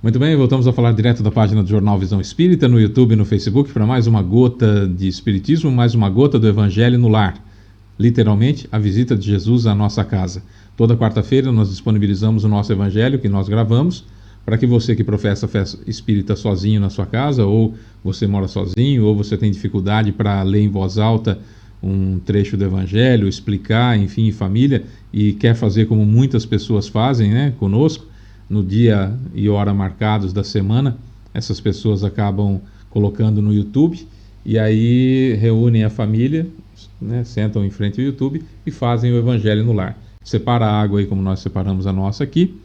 Muito bem, voltamos a falar direto da página do Jornal Visão Espírita, no YouTube e no Facebook, para mais uma gota de Espiritismo, mais uma gota do Evangelho no lar. Literalmente, a visita de Jesus à nossa casa. Toda quarta-feira nós disponibilizamos o nosso Evangelho que nós gravamos, para que você que professa fé espírita sozinho na sua casa, ou você mora sozinho, ou você tem dificuldade para ler em voz alta um trecho do Evangelho, explicar, enfim, em família, e quer fazer como muitas pessoas fazem, né, conosco, no dia e hora marcados da semana, essas pessoas acabam colocando no YouTube, e aí reúnem a família, né, sentam em frente ao YouTube e fazem o Evangelho no lar. Separa a água aí como nós separamos a nossa aqui,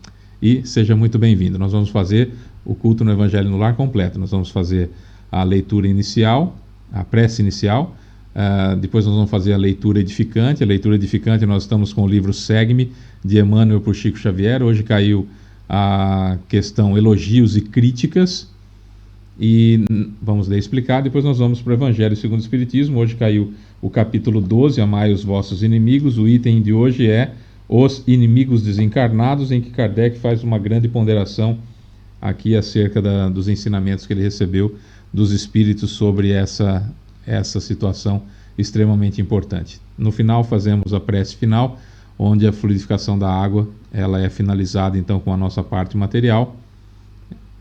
e seja muito bem-vindo. Nós vamos fazer o culto no Evangelho no lar completo. Nós vamos fazer a leitura inicial, a prece inicial, depois nós vamos fazer a leitura edificante. A leitura edificante nós estamos com o livro Segue-me, de Emmanuel por Chico Xavier. Hoje caiu a questão elogios e críticas, e vamos ler explicar, depois nós vamos para o Evangelho segundo o Espiritismo. Hoje caiu o capítulo 12, Amai os vossos inimigos. O item de hoje é os inimigos desencarnados, em que Kardec faz uma grande ponderação aqui acerca dos ensinamentos que ele recebeu dos espíritos sobre essa situação extremamente importante. No final fazemos a prece final, onde a fluidificação da água ela é finalizada então com a nossa parte material.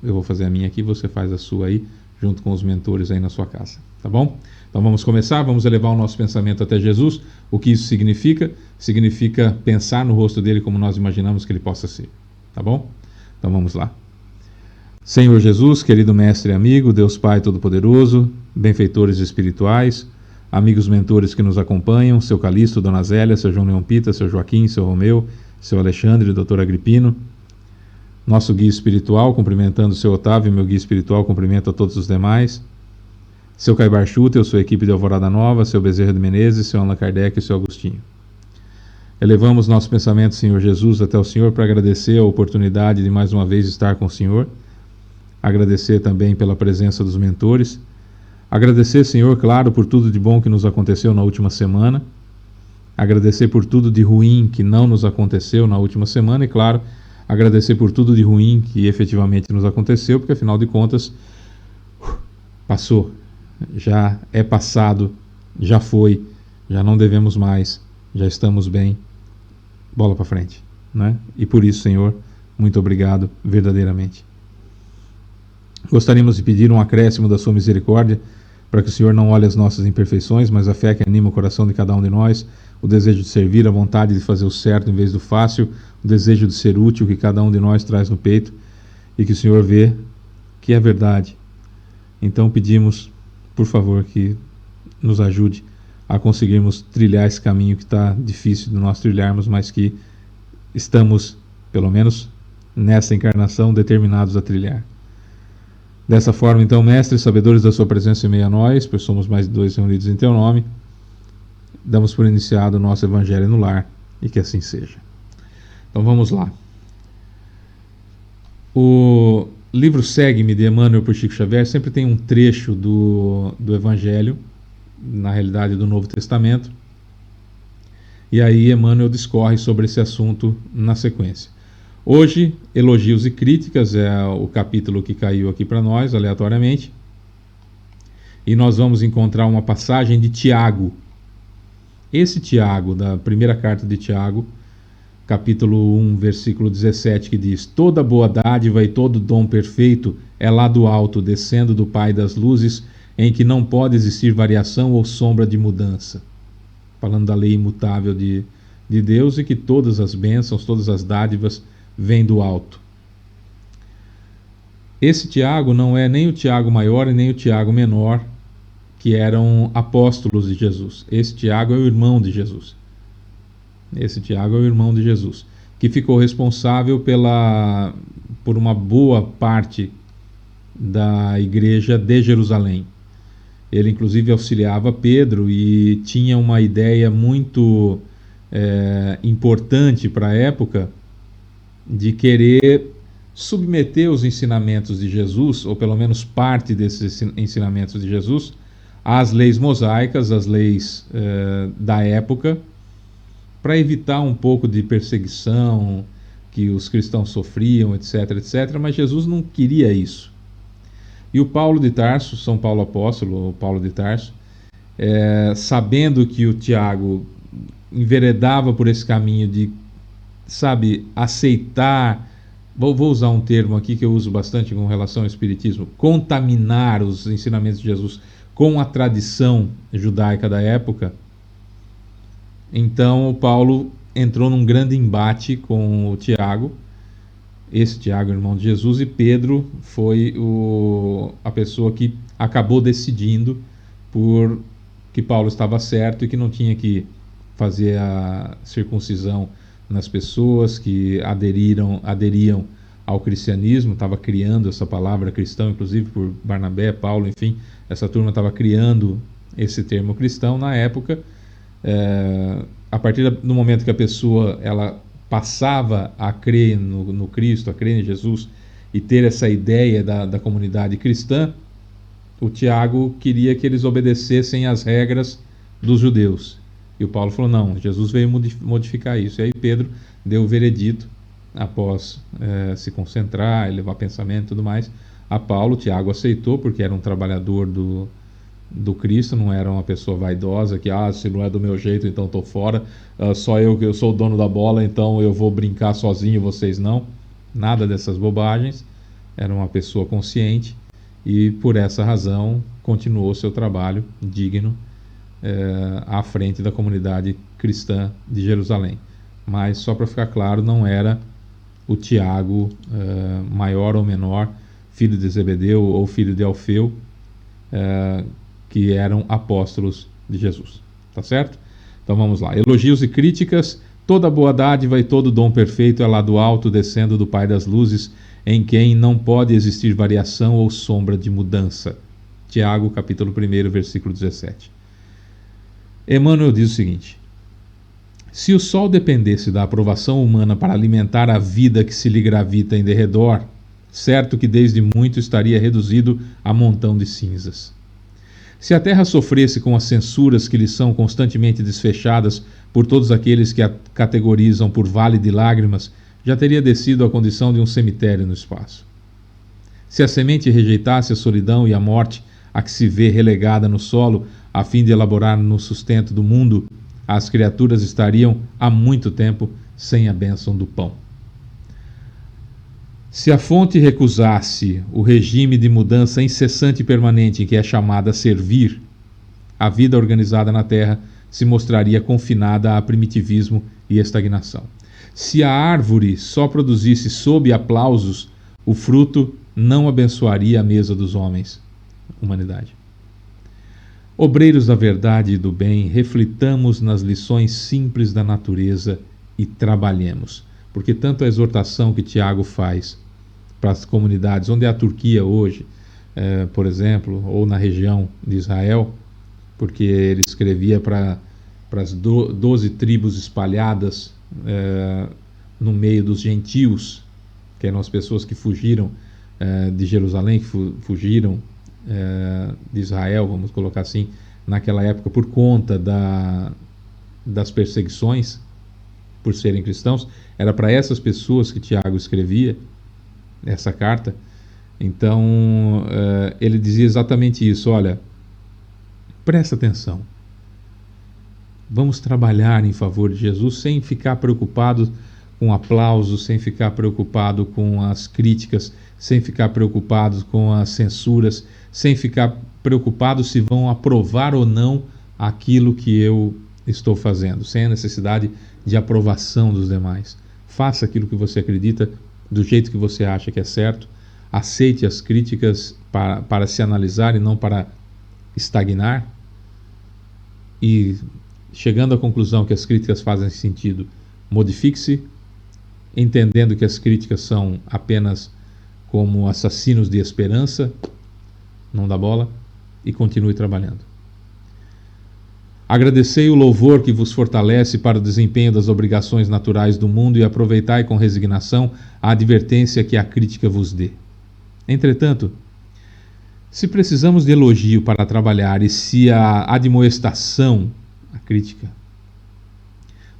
Eu vou fazer a minha aqui, você faz a sua aí, junto com os mentores aí na sua casa, tá bom? Então vamos começar, vamos elevar o nosso pensamento até Jesus. O que isso significa? Significa pensar no rosto dele como nós imaginamos que ele possa ser, tá bom? Então vamos lá. Senhor Jesus, querido mestre e amigo, Deus Pai Todo-Poderoso, benfeitores espirituais, amigos mentores que nos acompanham, seu Calixto, Dona Zélia, seu João Leão Pita, seu Joaquim, seu Romeu, seu Alexandre, doutor Agripino, nosso guia espiritual, cumprimentando o seu Otávio, meu guia espiritual, cumprimento a todos os demais, seu Caibar Schutel, sua equipe de Alvorada Nova, seu Bezerra de Menezes, seu Allan Kardec e seu Agostinho. Elevamos nosso pensamento, Senhor Jesus, até o Senhor para agradecer a oportunidade de mais uma vez estar com o Senhor, agradecer também pela presença dos mentores, agradecer, Senhor, claro, por tudo de bom que nos aconteceu na última semana, agradecer por tudo de ruim que não nos aconteceu na última semana e, claro, agradecer por tudo de ruim que efetivamente nos aconteceu, porque afinal de contas, passou, já é passado, já foi, já não devemos mais, já estamos bem, bola para frente, né? E por isso, Senhor, muito obrigado verdadeiramente. Gostaríamos de pedir um acréscimo da sua misericórdia, para que o Senhor não olhe as nossas imperfeições, mas a fé que anima o coração de cada um de nós, o desejo de servir, a vontade de fazer o certo em vez do fácil, o desejo de ser útil que cada um de nós traz no peito, e que o Senhor vê que é verdade. Então pedimos, por favor, que nos ajude a conseguirmos trilhar esse caminho que está difícil de nós trilharmos, mas que estamos, pelo menos nessa encarnação, determinados a trilhar. Dessa forma, então, mestres, sabedores da sua presença em meio a nós, pois somos mais de 2 reunidos em teu nome, damos por iniciado o nosso Evangelho no lar, e que assim seja. Então vamos lá. O livro Segue-me, de Emmanuel por Chico Xavier, sempre tem um trecho do Evangelho, na realidade do Novo Testamento, e aí Emmanuel discorre sobre esse assunto na sequência. Hoje, elogios e críticas é o capítulo que caiu aqui para nós, aleatoriamente, e nós vamos encontrar uma passagem de Tiago. Esse Tiago, da primeira carta de Tiago, capítulo 1, versículo 17, que diz: toda boa dádiva e todo dom perfeito é lá do alto, descendo do Pai das luzes, em que não pode existir variação ou sombra de mudança. Falando da lei imutável de Deus, e que todas as bênçãos, todas as dádivas vêm do alto. Esse Tiago não é nem o Tiago maior e nem o Tiago menor, que eram apóstolos de Jesus. Esse Tiago é o irmão de Jesus. Esse Tiago é o irmão de Jesus, que ficou responsável por uma boa parte da igreja de Jerusalém. Ele inclusive auxiliava Pedro e tinha uma ideia muito importante para a época, de querer submeter os ensinamentos de Jesus, ou pelo menos parte desses ensinamentos de Jesus, às leis mosaicas, às leis da época, para evitar um pouco de perseguição, que os cristãos sofriam, etc, etc, mas Jesus não queria isso. E o Paulo de Tarso, São Paulo apóstolo, o Paulo de Tarso, sabendo que o Tiago enveredava por esse caminho de, sabe, aceitar, vou usar um termo aqui que eu uso bastante com relação ao espiritismo, contaminar os ensinamentos de Jesus com a tradição judaica da época. Então o Paulo entrou num grande embate com o Tiago, esse Tiago, irmão de Jesus, e Pedro foi a pessoa que acabou decidindo por que Paulo estava certo e que não tinha que fazer a circuncisão nas pessoas que aderiam ao cristianismo. Estava criando essa palavra cristão, inclusive por Barnabé, Paulo, enfim, essa turma estava criando esse termo cristão na época. A partir do momento que a pessoa ela passava a crer no Cristo, a crer em Jesus e ter essa ideia da comunidade cristã, o Tiago queria que eles obedecessem às regras dos judeus. E o Paulo falou, não, Jesus veio modificar isso. E aí Pedro deu o veredito, após se concentrar, levar pensamento e tudo mais, a Paulo. Tiago aceitou, porque era um trabalhador do Cristo, não era uma pessoa vaidosa, que, se não é do meu jeito, então estou fora, só eu que eu sou o dono da bola, então eu vou brincar sozinho, vocês não. Nada dessas bobagens. Era uma pessoa consciente e, por essa razão, continuou seu trabalho digno à frente da comunidade cristã de Jerusalém. Mas, só para ficar claro, não era o Tiago, maior ou menor, filho de Zebedeu ou filho de Alfeu, que eram apóstolos de Jesus. Tá certo? Então vamos lá. Elogios e críticas. Toda boa dádiva e todo dom perfeito é lá do alto, descendo do Pai das luzes, em quem não pode existir variação ou sombra de mudança. Tiago, capítulo 1, versículo 17. Emmanuel diz o seguinte: se o sol dependesse da aprovação humana para alimentar a vida que se lhe gravita em derredor, certo que desde muito estaria reduzido a montão de cinzas. Se a terra sofresse com as censuras que lhe são constantemente desfechadas por todos aqueles que a categorizam por vale de lágrimas, já teria descido à condição de um cemitério no espaço. Se a semente rejeitasse a solidão e a morte a que se vê relegada no solo, a fim de elaborar no sustento do mundo, as criaturas estariam há muito tempo sem a bênção do pão. Se a fonte recusasse o regime de mudança incessante e permanente em que é chamada a servir, a vida organizada na Terra se mostraria confinada a primitivismo e estagnação. Se a árvore só produzisse sob aplausos, o fruto não abençoaria a mesa dos homens, humanidade. Obreiros da verdade e do bem, reflitamos nas lições simples da natureza e trabalhemos, porque tanto a exortação que Tiago faz para as comunidades, onde é a Turquia hoje, por exemplo, ou na região de Israel, porque ele escrevia para as 12 tribos espalhadas no meio dos gentios, que eram as pessoas que fugiram de Jerusalém, que fugiram de Israel, vamos colocar assim, naquela época, por conta das perseguições por serem cristãos. Era para essas pessoas que Tiago escrevia essa carta. Então ele dizia exatamente isso: olha, presta atenção, vamos trabalhar em favor de Jesus sem ficar preocupado com aplausos, sem ficar preocupado com as críticas, sem ficar preocupado com as censuras, sem ficar preocupado se vão aprovar ou não aquilo que eu estou fazendo, sem a necessidade de aprovação dos demais. Faça aquilo que você acredita, do jeito que você acha que é certo. Aceite as críticas para se analisar e não para estagnar. E, chegando à conclusão que as críticas fazem sentido, modifique-se, entendendo que as críticas são apenas como assassinos de esperança, não dá bola, e continue trabalhando. Agradecei o louvor que vos fortalece para o desempenho das obrigações naturais do mundo e aproveitai com resignação a advertência que a crítica vos dê. Entretanto, se precisamos de elogio para trabalhar e se a admoestação, a crítica,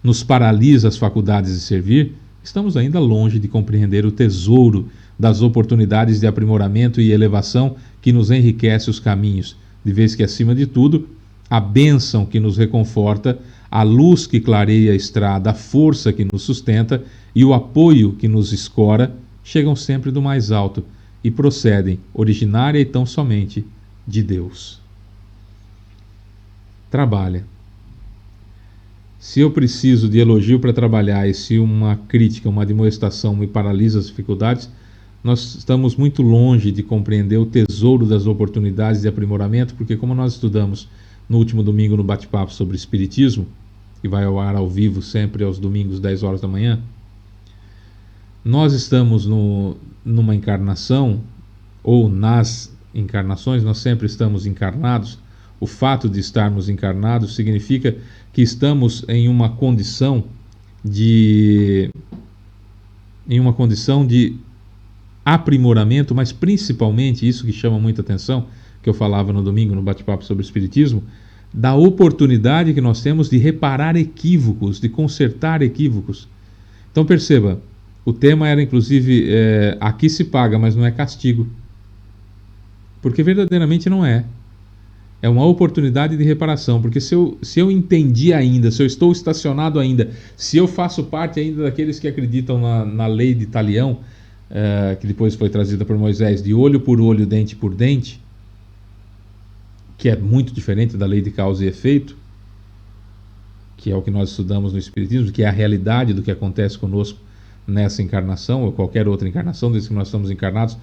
nos paralisa as faculdades de servir, estamos ainda longe de compreender o tesouro das oportunidades de aprimoramento e elevação que nos enriquece os caminhos, de vez que, acima de tudo, a bênção que nos reconforta, a luz que clareia a estrada, a força que nos sustenta e o apoio que nos escora chegam sempre do mais alto e procedem, originária e tão somente, de Deus. Trabalha. Se eu preciso de elogio para trabalhar e se uma crítica, uma admoestação me paralisa as dificuldades, nós estamos muito longe de compreender o tesouro das oportunidades de aprimoramento, porque como nós estudamos no último domingo no bate-papo sobre Espiritismo, que vai ao ar ao vivo sempre aos domingos, 10 horas da manhã, nós estamos numa encarnação, ou nas encarnações, nós sempre estamos encarnados. O fato de estarmos encarnados significa que estamos em uma condição de aprimoramento, mas principalmente isso que chama muita atenção, que eu falava no domingo no bate-papo sobre Espiritismo, da oportunidade que nós temos de reparar equívocos, de consertar equívocos. Então perceba, o tema era inclusive aqui se paga, mas não é castigo. Porque verdadeiramente não é. É uma oportunidade de reparação, porque se eu entendi ainda, se eu estou estacionado ainda, se eu faço parte ainda daqueles que acreditam na lei de Talião, que depois foi trazida por Moisés, de olho por olho, dente por dente, que é muito diferente da lei de causa e efeito, que é o que nós estudamos no Espiritismo, que é a realidade do que acontece conosco nessa encarnação, ou qualquer outra encarnação, desde que nós estamos encarnados,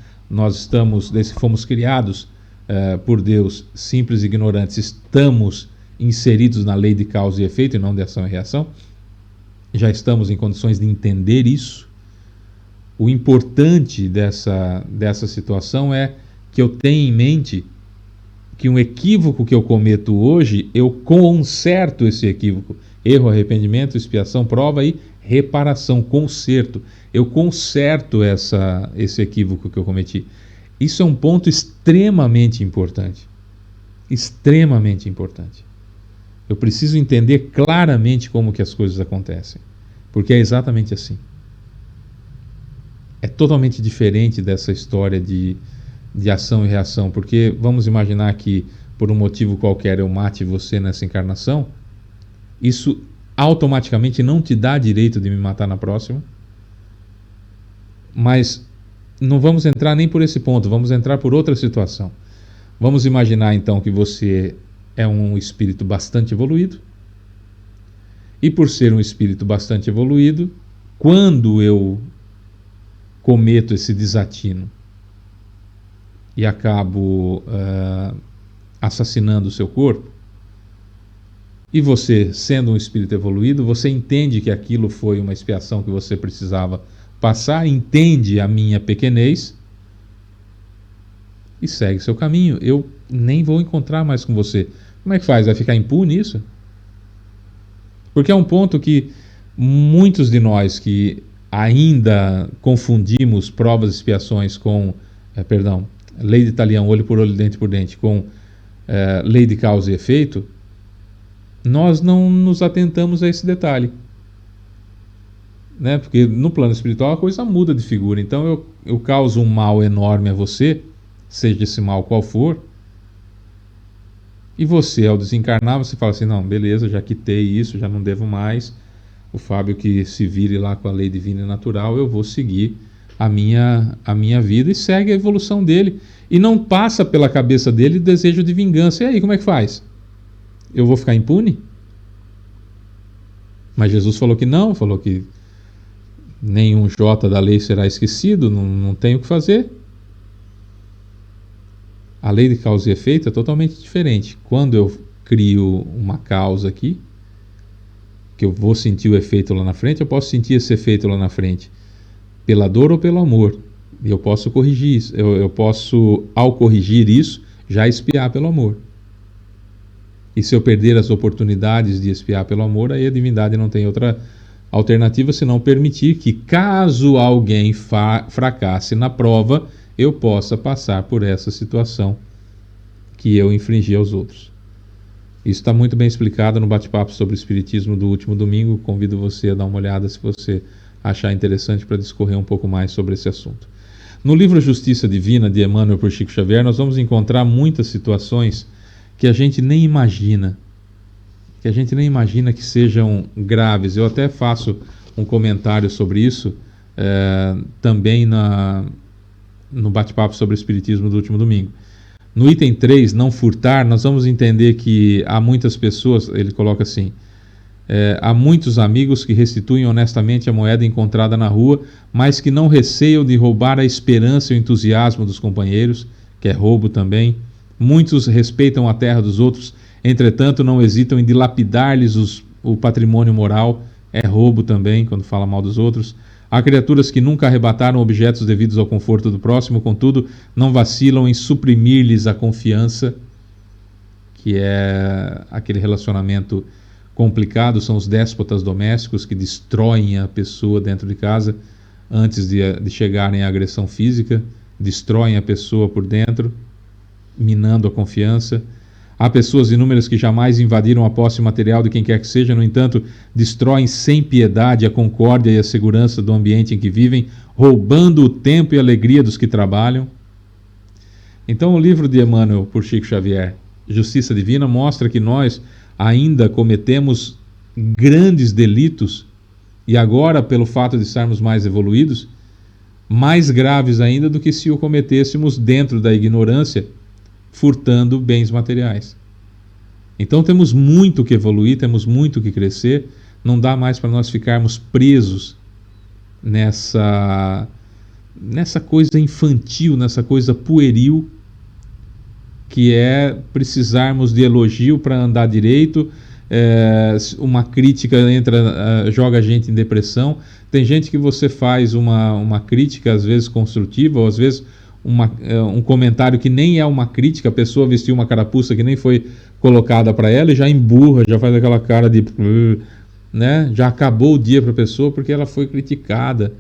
desde que fomos criados por Deus, simples e ignorantes, estamos inseridos na lei de causa e efeito e não de ação e reação. Já estamos em condições de entender isso. O importante dessa situação é que eu tenha em mente que um equívoco que eu cometo hoje, eu conserto esse equívoco. Erro, arrependimento, expiação, prova e reparação, conserto. Eu conserto esse equívoco que eu cometi. Isso é um ponto extremamente importante. Extremamente importante. Eu preciso entender claramente como que as coisas acontecem. Porque é exatamente assim. É totalmente diferente dessa história de ação e reação. Porque vamos imaginar que por um motivo qualquer eu mate você nessa encarnação. Isso automaticamente não te dá direito de me matar na próxima. Mas não vamos entrar nem por esse ponto, vamos entrar por outra situação. Vamos imaginar então que você é um espírito bastante evoluído, e por ser um espírito bastante evoluído, quando eu cometo esse desatino e acabo assassinando o seu corpo, e você, sendo um espírito evoluído, você entende que aquilo foi uma expiação que você precisava passar, entende a minha pequenez e segue seu caminho. Eu nem vou encontrar mais com você. Como é que faz? Vai ficar impune isso? Porque é um ponto que muitos de nós que ainda confundimos provas e expiações com, lei de Talião, olho por olho, dente por dente, com lei de causa e efeito, nós não nos atentamos a esse detalhe. Né? Porque no plano espiritual a coisa muda de figura. Então eu causo um mal enorme a você, seja esse mal qual for, e você, ao desencarnar, você fala assim, não, beleza, já quitei isso, já não devo mais, o Fábio que se vire lá com a lei divina e natural, eu vou seguir a minha vida, e segue a evolução dele, e não passa pela cabeça dele o desejo de vingança. E aí, como é que faz? Eu vou ficar impune? Mas Jesus falou que não, falou que nenhum J da lei será esquecido, não tem o que fazer. A lei de causa e efeito é totalmente diferente. Quando eu crio uma causa aqui, que eu vou sentir o efeito lá na frente, eu posso sentir esse efeito lá na frente pela dor ou pelo amor. E eu posso corrigir isso. Eu posso, ao corrigir isso, já expiar pelo amor. E se eu perder as oportunidades de expiar pelo amor, aí a divindade não tem outra alternativa senão permitir que, caso alguém fracasse na prova, eu possa passar por essa situação que eu infringi aos outros. Isso está muito bem explicado no bate-papo sobre o Espiritismo do último domingo. Convido você a dar uma olhada se você achar interessante para discorrer um pouco mais sobre esse assunto. No livro Justiça Divina, de Emmanuel por Chico Xavier, nós vamos encontrar muitas situações que a gente nem imagina, que sejam graves. Eu até faço um comentário sobre isso também no bate-papo sobre o Espiritismo do último domingo. No item 3, não furtar, nós vamos entender que há muitas pessoas, ele coloca assim, há muitos amigos que restituem honestamente a moeda encontrada na rua, mas que não receiam de roubar a esperança e o entusiasmo dos companheiros, que é roubo também. Muitos respeitam a terra dos outros, entretanto não hesitam em dilapidar-lhes o patrimônio moral, é roubo também, quando fala mal dos outros. Há criaturas que nunca arrebataram objetos devidos ao conforto do próximo, contudo, não vacilam em suprimir-lhes a confiança, que é aquele relacionamento complicado, são os déspotas domésticos que destroem a pessoa dentro de casa antes de chegarem à agressão física, destroem a pessoa por dentro, minando a confiança. Há pessoas inúmeras que jamais invadiram a posse material de quem quer que seja, no entanto, destroem sem piedade a concórdia e a segurança do ambiente em que vivem, roubando o tempo e a alegria dos que trabalham. Então, o livro de Emmanuel por Chico Xavier, Justiça Divina, mostra que nós ainda cometemos grandes delitos, e agora, pelo fato de estarmos mais evoluídos, mais graves ainda do que se o cometêssemos dentro da ignorância, furtando bens materiais. Então temos muito que evoluir, temos muito que crescer, não dá mais para nós ficarmos presos nessa coisa infantil, nessa coisa pueril, que é precisarmos de elogio para andar direito, uma crítica joga a gente em depressão. Tem gente que você faz uma crítica, às vezes construtiva, ou às vezes um comentário que nem é uma crítica, a pessoa vestiu uma carapuça que nem foi colocada para ela e já emburra, já faz aquela cara de... né? Já acabou o dia para a pessoa porque ela foi criticada.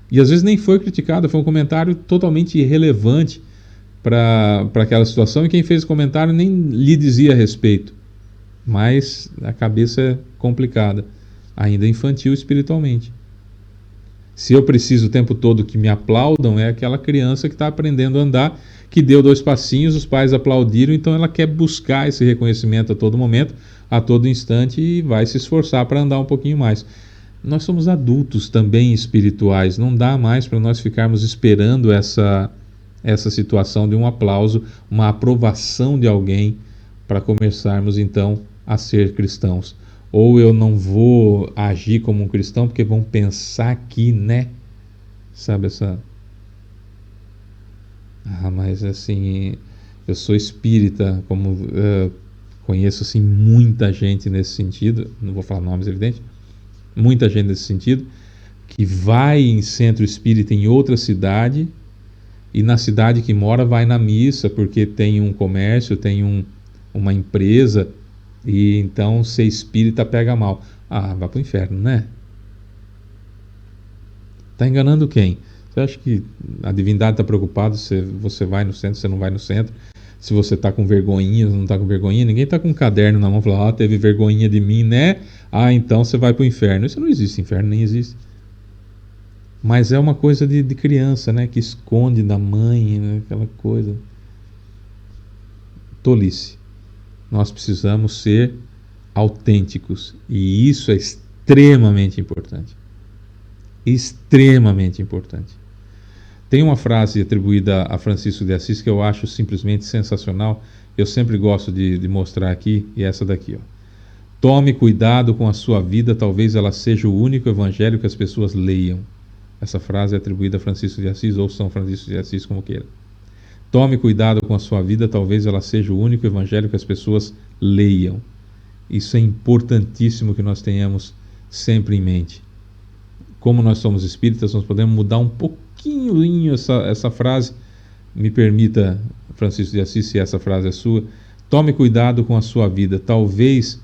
E às vezes nem foi criticada, foi um comentário totalmente irrelevante para aquela situação, e quem fez o comentário nem lhe dizia a respeito. Mas a cabeça é complicada, ainda infantil espiritualmente. Se eu preciso o tempo todo que me aplaudam, é aquela criança que está aprendendo a andar, que deu 2 passinhos, os pais aplaudiram, então ela quer buscar esse reconhecimento a todo momento, a todo instante, e vai se esforçar para andar um pouquinho mais. Nós somos adultos também espirituais, não dá mais para nós ficarmos esperando essa situação de um aplauso, uma aprovação de alguém para começarmos então a ser cristãos. Ou eu não vou agir como um cristão porque vão pensar que, né? Sabe essa... mas assim, eu sou espírita, como conheço assim muita gente nesse sentido, não vou falar nomes, evidente, muita gente nesse sentido, que vai em centro espírita em outra cidade, e na cidade que mora vai na missa porque tem um comércio, tem uma empresa, e então ser espírita pega mal. Vai pro inferno, né? Tá enganando quem? Você acha que a divindade está preocupada se você vai no centro, se não vai no centro? Se você está com vergonhinha, não está com vergonhinha? Ninguém está com um caderno na mão e fala, teve vergonhinha de mim, né? Então você vai pro inferno. Isso não existe, inferno nem existe. Mas é uma coisa de criança, né? Que esconde da mãe, né? Aquela coisa. Tolice. Nós precisamos ser autênticos. E isso é extremamente importante. Extremamente importante. Tem uma frase atribuída a Francisco de Assis que eu acho simplesmente sensacional. Eu sempre gosto de mostrar aqui, e essa daqui, ó. Tome cuidado com a sua vida, talvez ela seja o único evangelho que as pessoas leiam. Essa frase é atribuída a Francisco de Assis, ou São Francisco de Assis, como queira. Tome cuidado com a sua vida, talvez ela seja o único evangelho que as pessoas leiam. Isso é importantíssimo que nós tenhamos sempre em mente. Como nós somos espíritas, nós podemos mudar um pouquinho essa frase. Me permita, Francisco de Assis, se essa frase é sua. Tome cuidado com a sua vida, talvez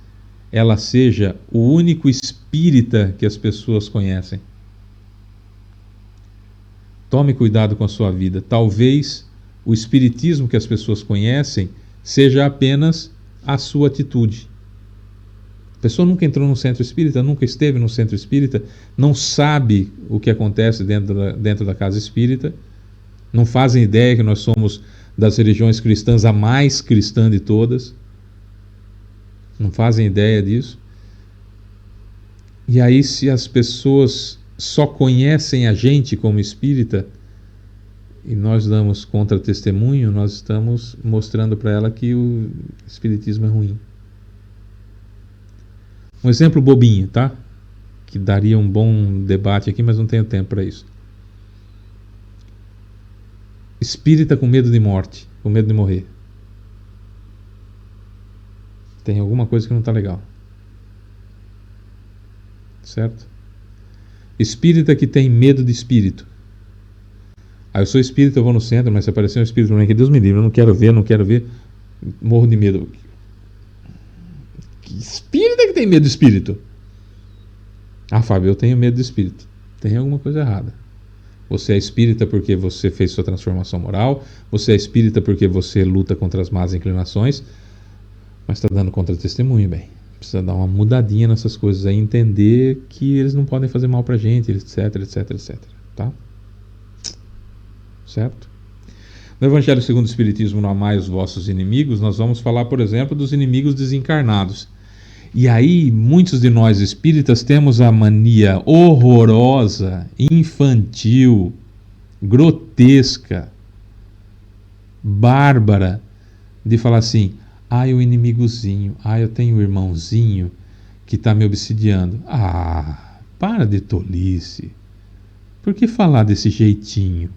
ela seja o único espírita que as pessoas conhecem. Tome cuidado com a sua vida, talvez o espiritismo que as pessoas conhecem seja apenas a sua atitude. pessoa nunca entrou num centro espírita, nunca esteve num centro espírita, não sabe o que acontece dentro da casa espírita, não fazem ideia que nós somos das religiões cristãs a mais cristã de todas, não fazem ideia disso. E aí, se as pessoas só conhecem a gente como espírita e nós damos contra-testemunho, nós estamos mostrando para ela que o espiritismo é ruim. Um exemplo bobinho, tá? Que daria um bom debate aqui, mas não tenho tempo para isso. Espírita com medo de morte, com medo de morrer. Tem alguma coisa que não está legal. Certo? Espírita que tem medo de espírito. Eu sou espírita, eu vou no centro, mas se aparecer um espírito, que Deus me livre, eu não quero ver, morro de medo. Que espírita que tem medo de espírito? Fábio, eu tenho medo de espírito. Tem alguma coisa errada. Você é espírita porque você fez sua transformação moral, você é espírita porque você luta contra as más inclinações, mas está dando contra-testemunho, bem. Precisa dar uma mudadinha nessas coisas aí, entender que eles não podem fazer mal pra gente, etc, etc, etc. Tá? Certo? No Evangelho segundo o Espiritismo, no Amai os vossos inimigos, nós vamos falar, por exemplo, dos inimigos desencarnados. E aí, muitos de nós espíritas temos a mania horrorosa, infantil, grotesca, bárbara, de falar assim: o inimigozinho, eu tenho um irmãozinho que está me obsidiando. Para de tolice. Por que falar desse jeitinho?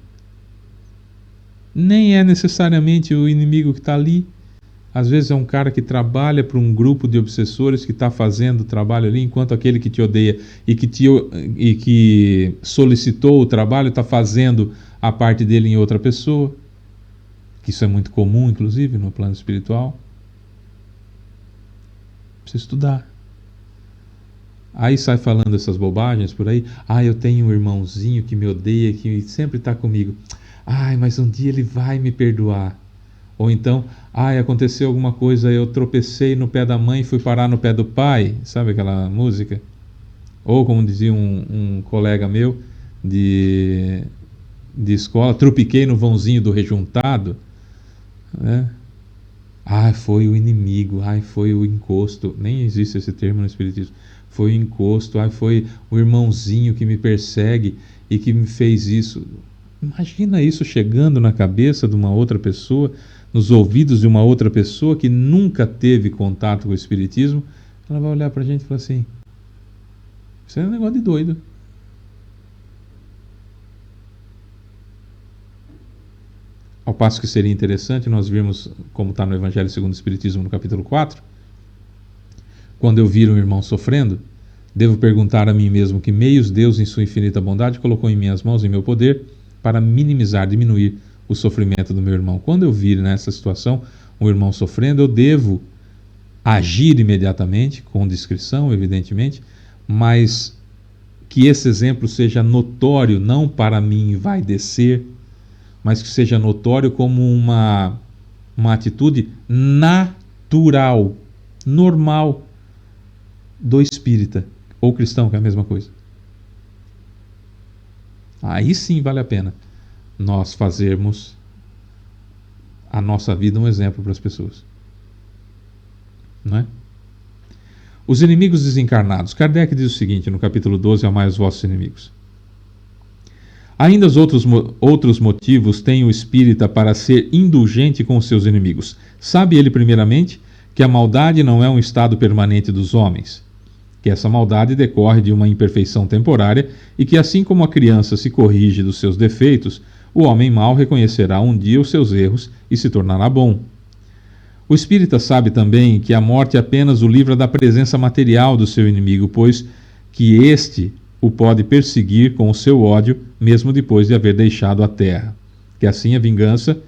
Nem é necessariamente o inimigo que está ali. Às vezes é um cara que trabalha para um grupo de obsessores que está fazendo o trabalho ali, enquanto aquele que te odeia e que solicitou o trabalho está fazendo a parte dele em outra pessoa. Que isso é muito comum, inclusive, no plano espiritual. Precisa estudar. Aí sai falando essas bobagens por aí. Eu tenho um irmãozinho que me odeia, que sempre está comigo. Mas um dia ele vai me perdoar. Ou então, aconteceu alguma coisa, eu tropecei no pé da mãe e fui parar no pé do pai. Sabe aquela música? Ou como dizia um colega meu de escola, tropiquei no vãozinho do rejuntado. Né? Foi o inimigo, foi o encosto. Nem existe esse termo no Espiritismo. Foi o encosto, foi o irmãozinho que me persegue e que me fez isso. Imagina isso chegando na cabeça de uma outra pessoa, nos ouvidos de uma outra pessoa que nunca teve contato com o Espiritismo. Ela vai olhar pra gente e falar assim: isso é um negócio de doido. Ao passo que seria interessante nós virmos, como está no Evangelho segundo o Espiritismo, no capítulo 4, quando eu vir um irmão sofrendo, devo perguntar a mim mesmo que meios Deus, em sua infinita bondade, colocou em minhas mãos, em meu poder, para minimizar, diminuir o sofrimento do meu irmão. Quando eu vir nessa situação um irmão sofrendo, eu devo agir imediatamente, com discrição, evidentemente, mas que esse exemplo seja notório, não para mim vai descer, mas que seja notório como uma atitude natural, normal do espírita ou cristão, que é a mesma coisa. Aí sim vale a pena nós fazermos a nossa vida um exemplo para as pessoas. Não é? Os inimigos desencarnados. Kardec diz o seguinte no capítulo 12, Amai os vossos inimigos. Ainda os outros motivos tem o espírita para ser indulgente com os seus inimigos. Sabe ele, primeiramente, que a maldade não é um estado permanente dos homens, que essa maldade decorre de uma imperfeição temporária e que, assim como a criança se corrige dos seus defeitos, o homem mau reconhecerá um dia os seus erros e se tornará bom. O espírita sabe também que a morte apenas o livra da presença material do seu inimigo, pois que este o pode perseguir com o seu ódio, mesmo depois de haver deixado a terra. Que assim a vingança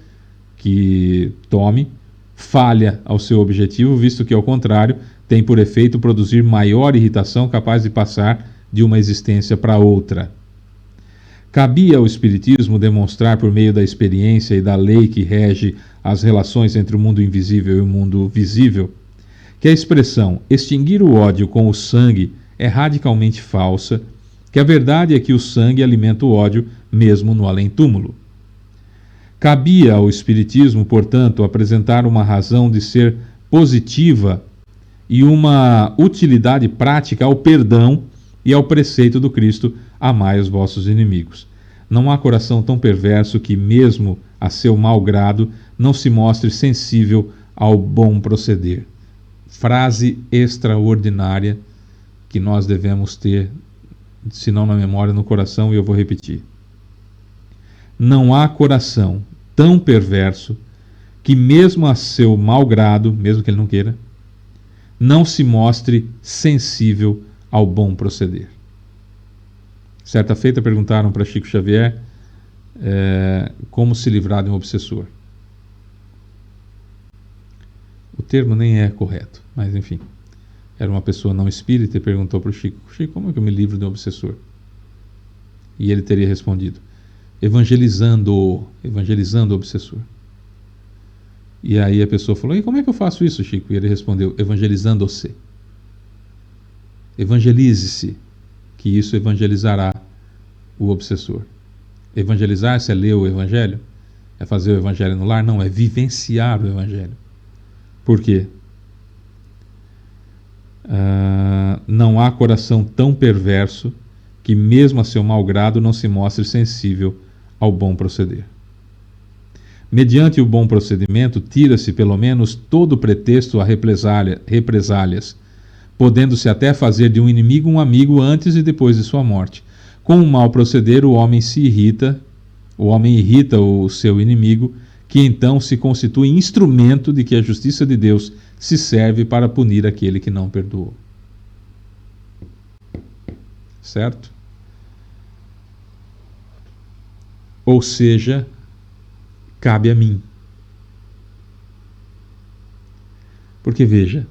que tome falha ao seu objetivo, visto que, ao contrário, tem por efeito produzir maior irritação capaz de passar de uma existência para outra. Cabia ao Espiritismo demonstrar por meio da experiência e da lei que rege as relações entre o mundo invisível e o mundo visível, que a expressão extinguir o ódio com o sangue é radicalmente falsa, que a verdade é que o sangue alimenta o ódio mesmo no além-túmulo. Cabia ao Espiritismo, portanto, apresentar uma razão de ser positiva e uma utilidade prática ao perdão e ao preceito do Cristo: amai os vossos inimigos. Não há coração tão perverso que, mesmo a seu mau grado, não se mostre sensível ao bom proceder. Frase extraordinária que nós devemos ter, se não na memória, no coração, e eu vou repetir. Não há coração tão perverso que, mesmo a seu mau grado, mesmo que ele não queira, não se mostre sensível ao bom proceder. Certa feita perguntaram para Chico Xavier como se livrar de um obsessor. O termo nem é correto, mas enfim. Era uma pessoa não espírita e perguntou para o Chico: Chico, como é que eu me livro de um obsessor? E ele teria respondido: evangelizando o obsessor. E aí a pessoa falou: e como é que eu faço isso, Chico? E ele respondeu: evangelizando-se. Evangelize-se, que isso evangelizará o obsessor. Evangelizar-se é ler o Evangelho? É fazer o Evangelho no lar? Não, é vivenciar o Evangelho. Por quê? Não há coração tão perverso que, mesmo a seu mau grado, não se mostre sensível ao bom proceder. Mediante o bom procedimento, tira-se pelo menos todo o pretexto a represálias, podendo-se até fazer de um inimigo um amigo antes e depois de sua morte. Com o mau proceder, o homem irrita o seu inimigo, que então se constitui instrumento de que a justiça de Deus se serve para punir aquele que não perdoou. Certo? Ou seja, cabe a mim. Porque veja,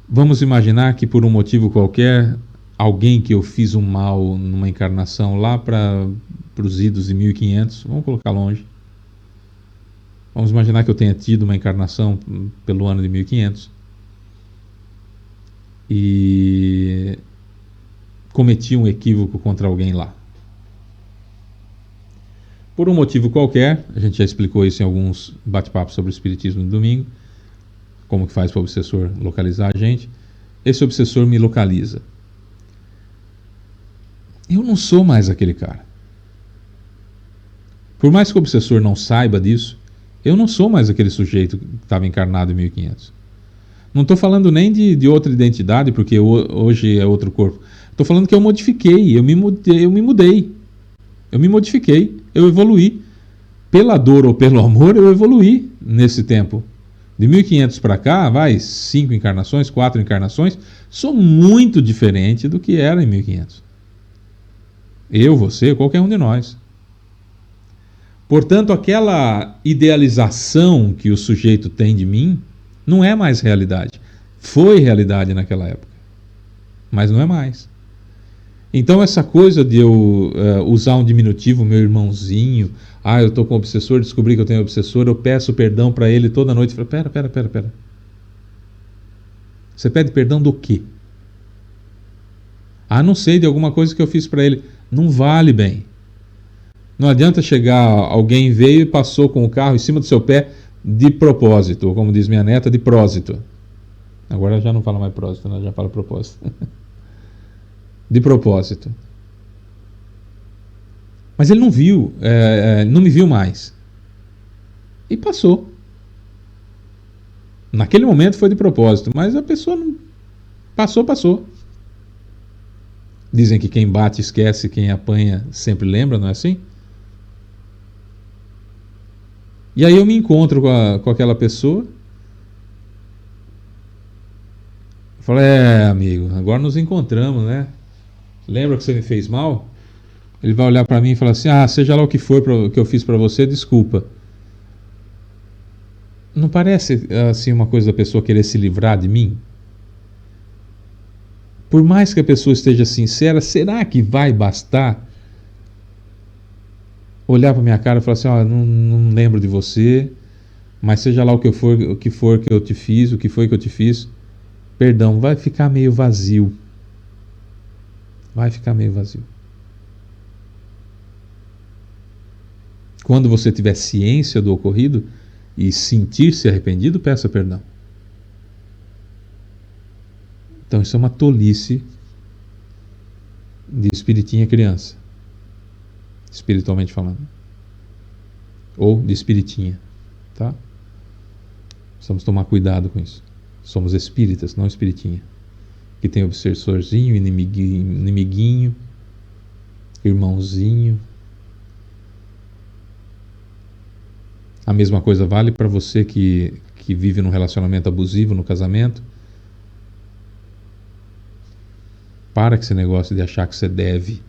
vamos imaginar que por um motivo qualquer, alguém que eu fiz um mal numa encarnação lá para os idos de 1500, vamos colocar longe. Vamos imaginar que eu tenha tido uma encarnação pelo ano de 1500 e cometi um equívoco contra alguém lá. Por um motivo qualquer, a gente já explicou isso em alguns bate-papos sobre o Espiritismo no domingo, como que faz para o obsessor localizar a gente. Esse obsessor me localiza. Eu não sou mais aquele cara. Por mais que o obsessor não saiba disso, eu não sou mais aquele sujeito que estava encarnado em 1500. Não estou falando nem de outra identidade, porque hoje é outro corpo. Estou falando que eu modifiquei, eu me mudei. Eu me modifiquei, eu evoluí. Pela dor ou pelo amor, eu evoluí nesse tempo. De 1500 para cá, 5 encarnações, 4 encarnações, sou muito diferente do que era em 1500. Eu, você, qualquer um de nós. Portanto, aquela idealização que o sujeito tem de mim não é mais realidade. Foi realidade naquela época, mas não é mais. Então essa coisa de eu usar um diminutivo, meu irmãozinho, eu estou com um obsessor, descobri que eu tenho um obsessor, eu peço perdão para ele toda noite. Eu falo, pera. Você pede perdão do quê? Não sei, de alguma coisa que eu fiz para ele. Não vale bem. Não adianta chegar, alguém veio e passou com o carro em cima do seu pé de propósito, ou como diz minha neta, de prósito. Agora já não fala mais prósito, já fala propósito. De propósito. Mas ele não viu, não me viu mais. E passou. Naquele momento foi de propósito, mas a pessoa não... Passou. Dizem que quem bate esquece, quem apanha sempre lembra, não é assim? E aí eu me encontro com aquela pessoa. Eu falo, amigo, agora nos encontramos, né? Lembra que você me fez mal? Ele vai olhar para mim e falar assim, seja lá o que for que eu fiz para você, desculpa. Não parece assim uma coisa da pessoa querer se livrar de mim? Por mais que a pessoa esteja sincera, será que vai bastar olhar para minha cara e falar assim, não lembro de você, mas seja lá o que for que eu te fiz, o que foi que eu te fiz, perdão, vai ficar meio vazio. Vai ficar meio vazio. Quando você tiver ciência do ocorrido e sentir-se arrependido, peça perdão. Então isso é uma tolice de espiritinha criança, espiritualmente falando, ou de espiritinha, tá? Precisamos tomar cuidado com isso. Somos espíritas, não espiritinha, que tem obsessorzinho, inimiguinho, irmãozinho. A mesma coisa vale para você que vive num relacionamento abusivo no casamento. Para com esse negócio de achar que você deve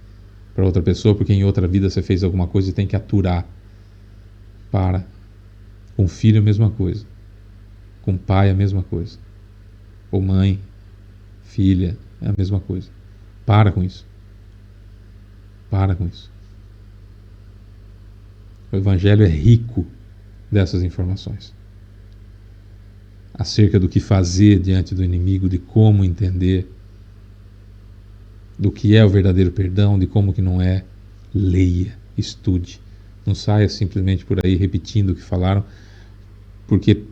para outra pessoa porque em outra vida você fez alguma coisa e tem que aturar. Para. Com filho a mesma coisa. Com pai a mesma coisa. Ou mãe, filha, é a mesma coisa. Para com isso. Para com isso. O Evangelho é rico dessas informações. Acerca do que fazer diante do inimigo, de como entender, do que é o verdadeiro perdão, de como que não é. Leia, estude. Não saia simplesmente por aí repetindo o que falaram, porque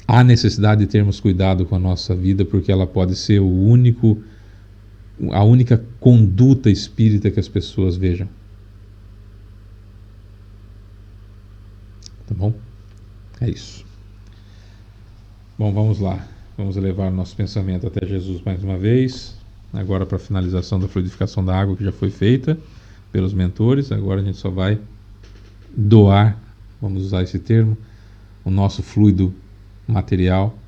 há necessidade de termos cuidado com a nossa vida, porque ela pode ser a única conduta espírita que as pessoas vejam. Tá bom? É isso. Bom, vamos lá. Vamos elevar nosso pensamento até Jesus mais uma vez. Agora para a finalização da fluidificação da água que já foi feita pelos mentores. Agora a gente só vai doar, vamos usar esse termo, o nosso fluido material,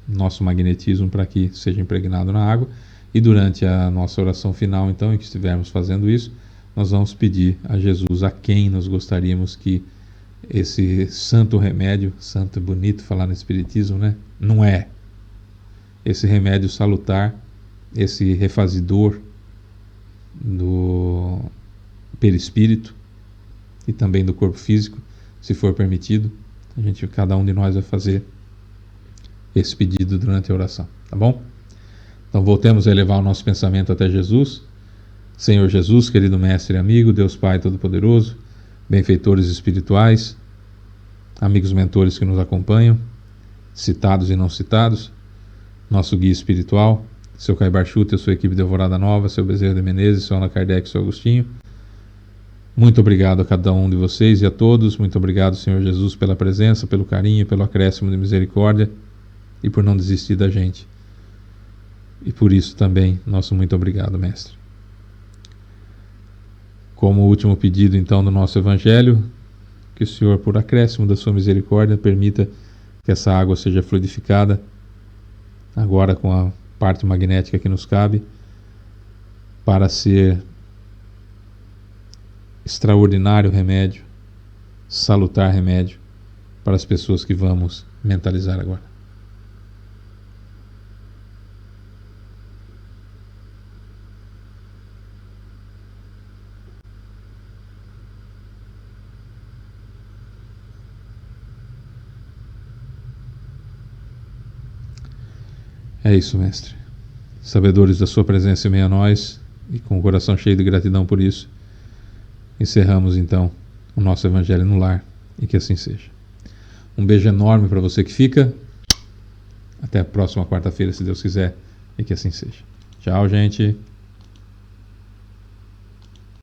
nosso magnetismo, para que seja impregnado na água. E durante a nossa oração final, então, em que estivermos fazendo isso, nós vamos pedir a Jesus a quem nós gostaríamos que esse santo remédio, santo é bonito falar no Espiritismo, né? Não é. Esse remédio salutar, esse refazidor do perispírito e também do corpo físico, se for permitido, cada um de nós vai fazer esse pedido durante a oração, tá bom? Então voltemos a elevar o nosso pensamento até Jesus. Senhor Jesus, querido Mestre e amigo, Deus Pai Todo-Poderoso, benfeitores espirituais, amigos mentores que nos acompanham, citados e não citados, nosso guia espiritual, seu Caibar Chuta, a sua equipe de Alvorada Nova, seu Bezerra de Menezes, seu Allan Kardec, seu Agostinho. Muito obrigado a cada um de vocês e a todos. Muito obrigado, Senhor Jesus, pela presença, pelo carinho, pelo acréscimo de misericórdia e por não desistir da gente. E por isso também, nosso muito obrigado, Mestre. Como último pedido, então, do nosso Evangelho, que o Senhor, por acréscimo da sua misericórdia, permita que essa água seja fluidificada, agora com a parte magnética que nos cabe, para ser extraordinário remédio, salutar remédio para as pessoas que vamos mentalizar agora. É isso, Mestre. Sabedores da sua presença em meio a nós e com o coração cheio de gratidão por isso, encerramos então o nosso Evangelho no Lar e que assim seja. Um beijo enorme para você que fica. Até a próxima quarta-feira, se Deus quiser, e que assim seja. Tchau, gente.